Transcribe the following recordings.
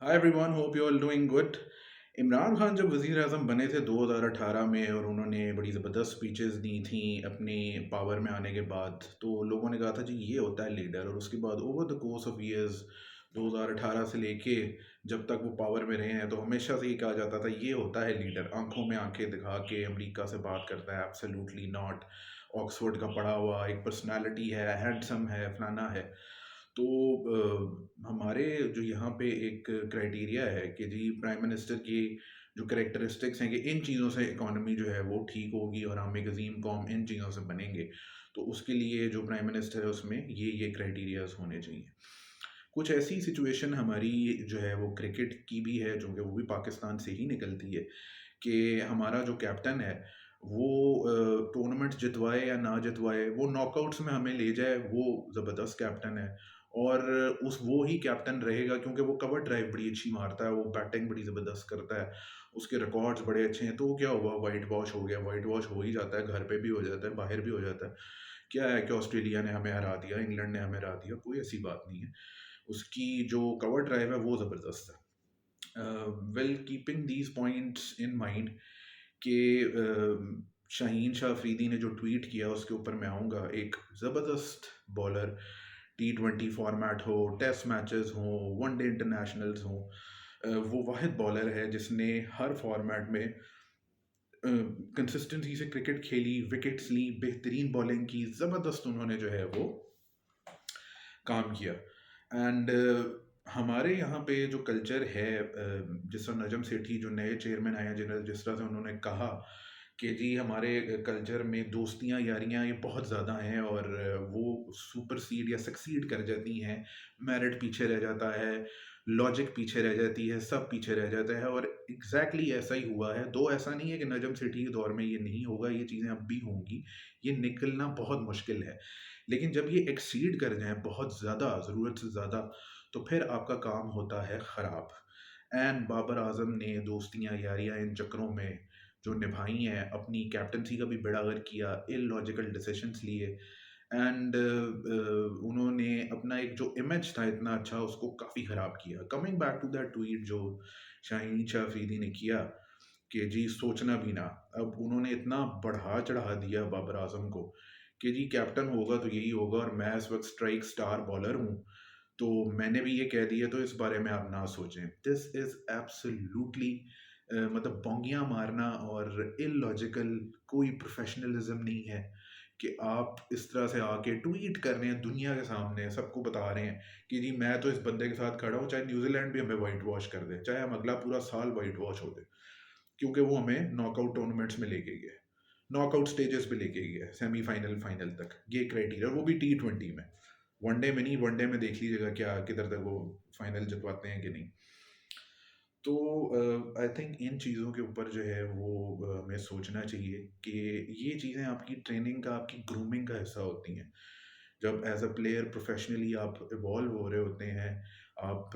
Hi everyone, hope you all doing good. Imran Khan जब वज़ीर आज़म बने थे 2018 में और उन्होंने बड़ी ज़बरदस्त स्पीचेस दी थी अपने पावर में आने के बाद, तो लोगों ने कहा था जी ये होता है लीडर। और उसके बाद over the course of years 2018 से लेके जब तक वो पावर में रहे हैं, तो हमेशा से ही कहा जाता था ये होता है लीडर, आंखों में आंखें दिखा के अमेरिका से बात करता है। Absolutely not. ऑक्सफोर्ड का पढ़ा हुआ, एक पर्सनालिटी है, हैंडसम है, फलाना है। तो हमारे जो यहाँ पे एक क्राइटेरिया है कि जी प्राइम मिनिस्टर की जो करेक्टरिस्टिक्स हैं कि इन चीज़ों से इकोनॉमी जो है वो ठीक होगी और हम एक अजीम कौम इन चीज़ों से बनेंगे। तो उसके लिए जो प्राइम मिनिस्टर है उसमें ये क्राइटेरियाज होने चाहिए। कुछ ऐसी सिचुएशन हमारी जो है वो क्रिकेट की भी है, जो कि वो भी पाकिस्तान से ही निकलती है कि हमारा जो कैप्टन है वो टूर्नामेंट जितवाए या ना जितवाए, वो नॉकआउट्स में हमें ले जाए, वो ज़बरदस्त कैप्टन है। और उस वो ही कैप्टन रहेगा क्योंकि वो कवर ड्राइव बड़ी अच्छी मारता है, वो बैटिंग बड़ी ज़बरदस्त करता है, उसके रिकॉर्ड्स बड़े अच्छे हैं। तो वो क्या हुआ, वाइट वॉश हो गया, वाइट वॉश हो ही जाता है, घर पे भी हो जाता है, बाहर भी हो जाता है। क्या है कि ऑस्ट्रेलिया ने हमें हरा दिया, इंग्लैंड ने हमें हरा दिया, कोई ऐसी बात नहीं है। उसकी जो कवर ड्राइव है वो ज़बरदस्त है। Well, keeping these points in mind कि शाहीन शाह अफरीदी ने जो ट्वीट किया उसके ऊपर मैं आऊँगा। एक ज़बरदस्त बॉलर, T20 फॉर्मेट हो, टेस्ट मैचेस हों, वनडे इंटरनेशनल्स हों, वो वाहिद बॉलर है जिसने हर फॉर्मेट में कंसिस्टेंसी से क्रिकेट खेली, विकेट्स ली, बेहतरीन बॉलिंग की, ज़बरदस्त उन्होंने जो है वो काम किया। एंड हमारे यहाँ पे जो कल्चर है, जिस तरह नजम सेठी जो नए चेयरमैन आए हैं, जिस तरह से उन्होंने कहा कि जी हमारे कल्चर में दोस्तियाँ यारियाँ ये बहुत ज़्यादा हैं और वो सुपरसीड या सक्सीड कर जाती हैं। मेरिट पीछे रह जाता है, लॉजिक पीछे रह जाती है, सब पीछे रह जाता है। और एग्जैक्टली ऐसा ही हुआ है। दो ऐसा नहीं है कि नजम सेठी के दौर में ये नहीं होगा, ये चीज़ें अब भी होंगी। ये निकलना बहुत मुश्किल है। लेकिन जब ये एक्सीड कर जाएँ बहुत ज़्यादा, ज़रूरत से ज़्यादा, तो फिर आपका काम होता है ख़राब। एंड बाबर आज़म ने दोस्तियाँ, यारियाँ इन चक्करों में जो निभाई हैं, अपनी कैप्टेंसी का भी बेड़ा गर्क किया, इलॉजिकल डिसीजंस लिए। एंड उन्होंने अपना एक जो इमेज था इतना अच्छा, उसको काफ़ी ख़राब किया। Coming back to that tweet जो शाहीन शाह अफरीदी ने किया कि जी सोचना भी ना। अब उन्होंने इतना बढ़ा-चढ़ा दिया बाबर आज़म को कि जी कैप्टन होगा तो यही होगा और मैं इस वक़्त स्ट्राइक स्टार बॉलर हूँ, तो मैंने भी ये कह दिया तो इस बारे में आप ना सोचें। दिस इज़ एब्सोल्यूटली मतलब बोंगियाँ मारना और इलॉजिकल, कोई प्रोफ़ेशनलिज़्म नहीं है कि आप इस तरह से आके ट्वीट कर रहे हैं दुनिया के सामने, सबको बता रहे हैं कि जी मैं तो इस बंदे के साथ खड़ा हूँ, चाहे न्यूज़ीलैंड भी हमें व्हाइट वॉश कर दे, चाहे हम अगला पूरा साल व्हाइट वॉश हो जाए। क्योंकि वो हमें नॉकआउट टूर्नामेंट्स में लेके गया है, नॉकआउट स्टेजेस पे लेके गया है, सेमीफाइनल फाइनल तक, ये क्राइटेरिया, वो भी T20 में। वनडे में नहीं, वनडे में देख लीजिएगा क्या किधर तक वो फाइनल जितवाते हैं कि नहीं। तो आई थिंक इन चीज़ों के ऊपर जो है वो हमें सोचना चाहिए कि ये चीज़ें आपकी ट्रेनिंग का, आपकी ग्रूमिंग का हिस्सा होती हैं। जब एज अ प्लेयर प्रोफेशनली आप इवॉल्व हो रहे होते हैं, आप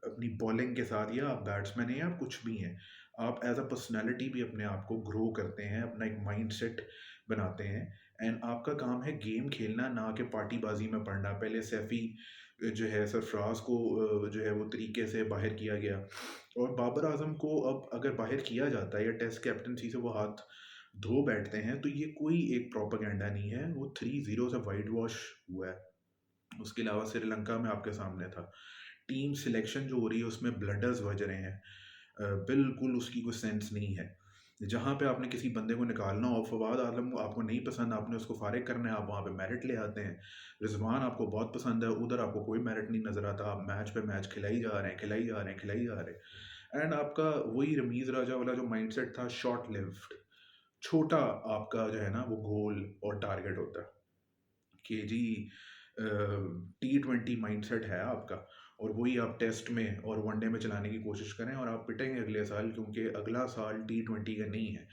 अपनी बॉलिंग के साथ, या आप बैट्समैन हैं या आप कुछ भी हैं, आप एज अ पर्सनैलिटी भी अपने आप को ग्रो करते हैं, अपना एक माइंड सेट बनाते हैं। एंड आपका काम है गेम खेलना, ना कि पार्टीबाजी में पड़ना। पहले सैफ़ी जो है, सरफराज को जो है वो तरीके से बाहर किया गया, और बाबर आजम को अब अगर बाहर किया जाता है या टेस्ट कैप्टनसी से वो हाथ धो बैठते हैं, तो ये कोई एक प्रोपेगेंडा नहीं है, वो 3-0 से वाइट वॉश हुआ है। उसके अलावा श्रीलंका में आपके सामने था। टीम सिलेक्शन जो हो रही है उसमें ब्लडर्स बज रहे हैं। बिल्कुल उसकी कोई सेंस नहीं है। जहाँ पे आपने किसी बंदे को निकालना हो, फवाद आलम को आपको नहीं पसंद, आपने उसको फारिग करना है, आप वहाँ पे मेरिट ले आते हैं। रिजवान आपको बहुत पसंद है, उधर आपको कोई मेरिट नहीं नजर आता, आप मैच पे मैच खिलाई जा रहे हैं, खिलाई जा रहे हैं, खिलाई जा रहे हैं। एंड आपका वही रमीज राजा वाला जो माइंडसेट था, शॉर्ट लिव्ड, छोटा आपका जो है ना वो गोल और टारगेट होता है कि जी T20 माइंडसेट है आपका, और वही आप टेस्ट में और वनडे में चलाने की कोशिश करें और आप पिटेंगे अगले साल, क्योंकि अगला साल T20 का नहीं है।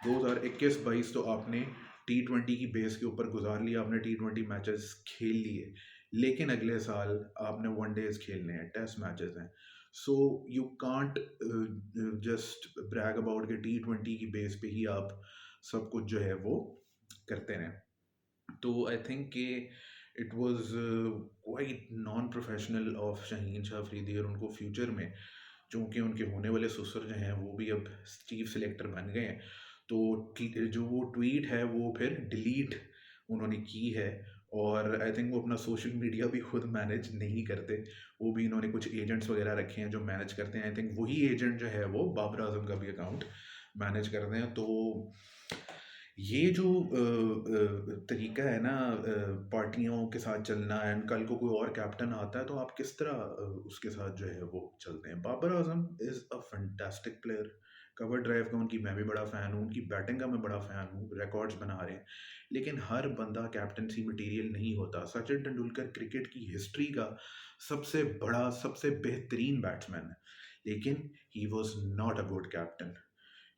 2021-22 तो आपने T20 की बेस के ऊपर गुजार लिया, आपने T20 मैचेस खेल लिए, लेकिन अगले साल आपने वनडेज खेलने हैं, टेस्ट मैचेस हैं। So you can't just brag about के T20 की बेस पे ही आप सब कुछ जो है वो करते रहें। तो आई थिंक कि it was quite non professional of Shaheen Shah Afridi, और उनको फ्यूचर में चूँकि उनके होने वाले ससुर जो हैं वो भी अब चीफ सिलेक्टर बन गए हैं, तो जो वो ट्वीट है वो फिर डिलीट उन्होंने की है। और आई थिंक वो अपना सोशल मीडिया भी खुद मैनेज नहीं करते, वो भी इन्होंने कुछ एजेंट्स वगैरह रखे हैं जो मैनेज करते हैं। आई थिंक वही एजेंट जो है वो बाबर आजम का भी अकाउंट मैनेज करते हैं। तो ये जो तरीका है ना पार्टियों के साथ चलना, एंड कल को कोई और कैप्टन आता है तो आप किस तरह उसके साथ जो है वो चलते हैं। Babar Azam is a fantastic player. Cover drive का उनकी मैं भी बड़ा फ़ैन हूँ, उनकी बैटिंग का मैं बड़ा फ़ैन हूँ, रिकॉर्ड्स बना रहे हैं। लेकिन हर बंदा कैप्टनसी मटीरियल नहीं होता। सचिन तेंदुलकर क्रिकेट की हिस्ट्री का सबसे बड़ा, सबसे बेहतरीन बैट्समैन है, लेकिन he was not a good captain.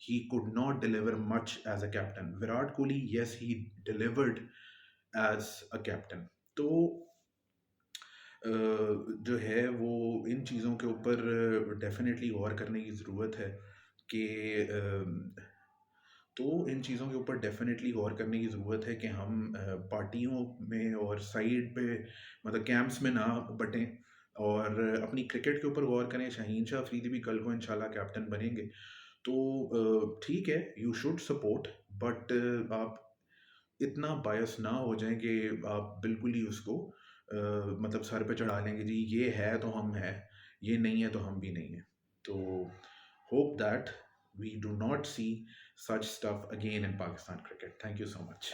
He could not deliver much as a captain. Virat Kohli, yes, he delivered as a captain. तो जो है वो इन चीज़ों के ऊपर डेफिनेटली गौर करने की ज़रूरत है कि तो इन चीज़ों के ऊपर डेफिनेटली गौर करने की ज़रूरत है कि हम पार्टियों में और साइड पे मतलब कैंप्स में ना बटें, और अपनी क्रिकेट के ऊपर गौर करें। शाहीन शाह अफरीदी भी कल को इंशाल्लाह कैप्टन बनेंगे, तो ठीक है, यू शुड सपोर्ट, बट आप इतना बायस ना हो जाएं कि आप बिल्कुल ही उसको मतलब सर पे चढ़ा लेंगे जी, ये है तो हम हैं, ये नहीं है तो हम भी नहीं हैं। तो hope that we do not see such stuff again in Pakistan cricket. Thank you so much.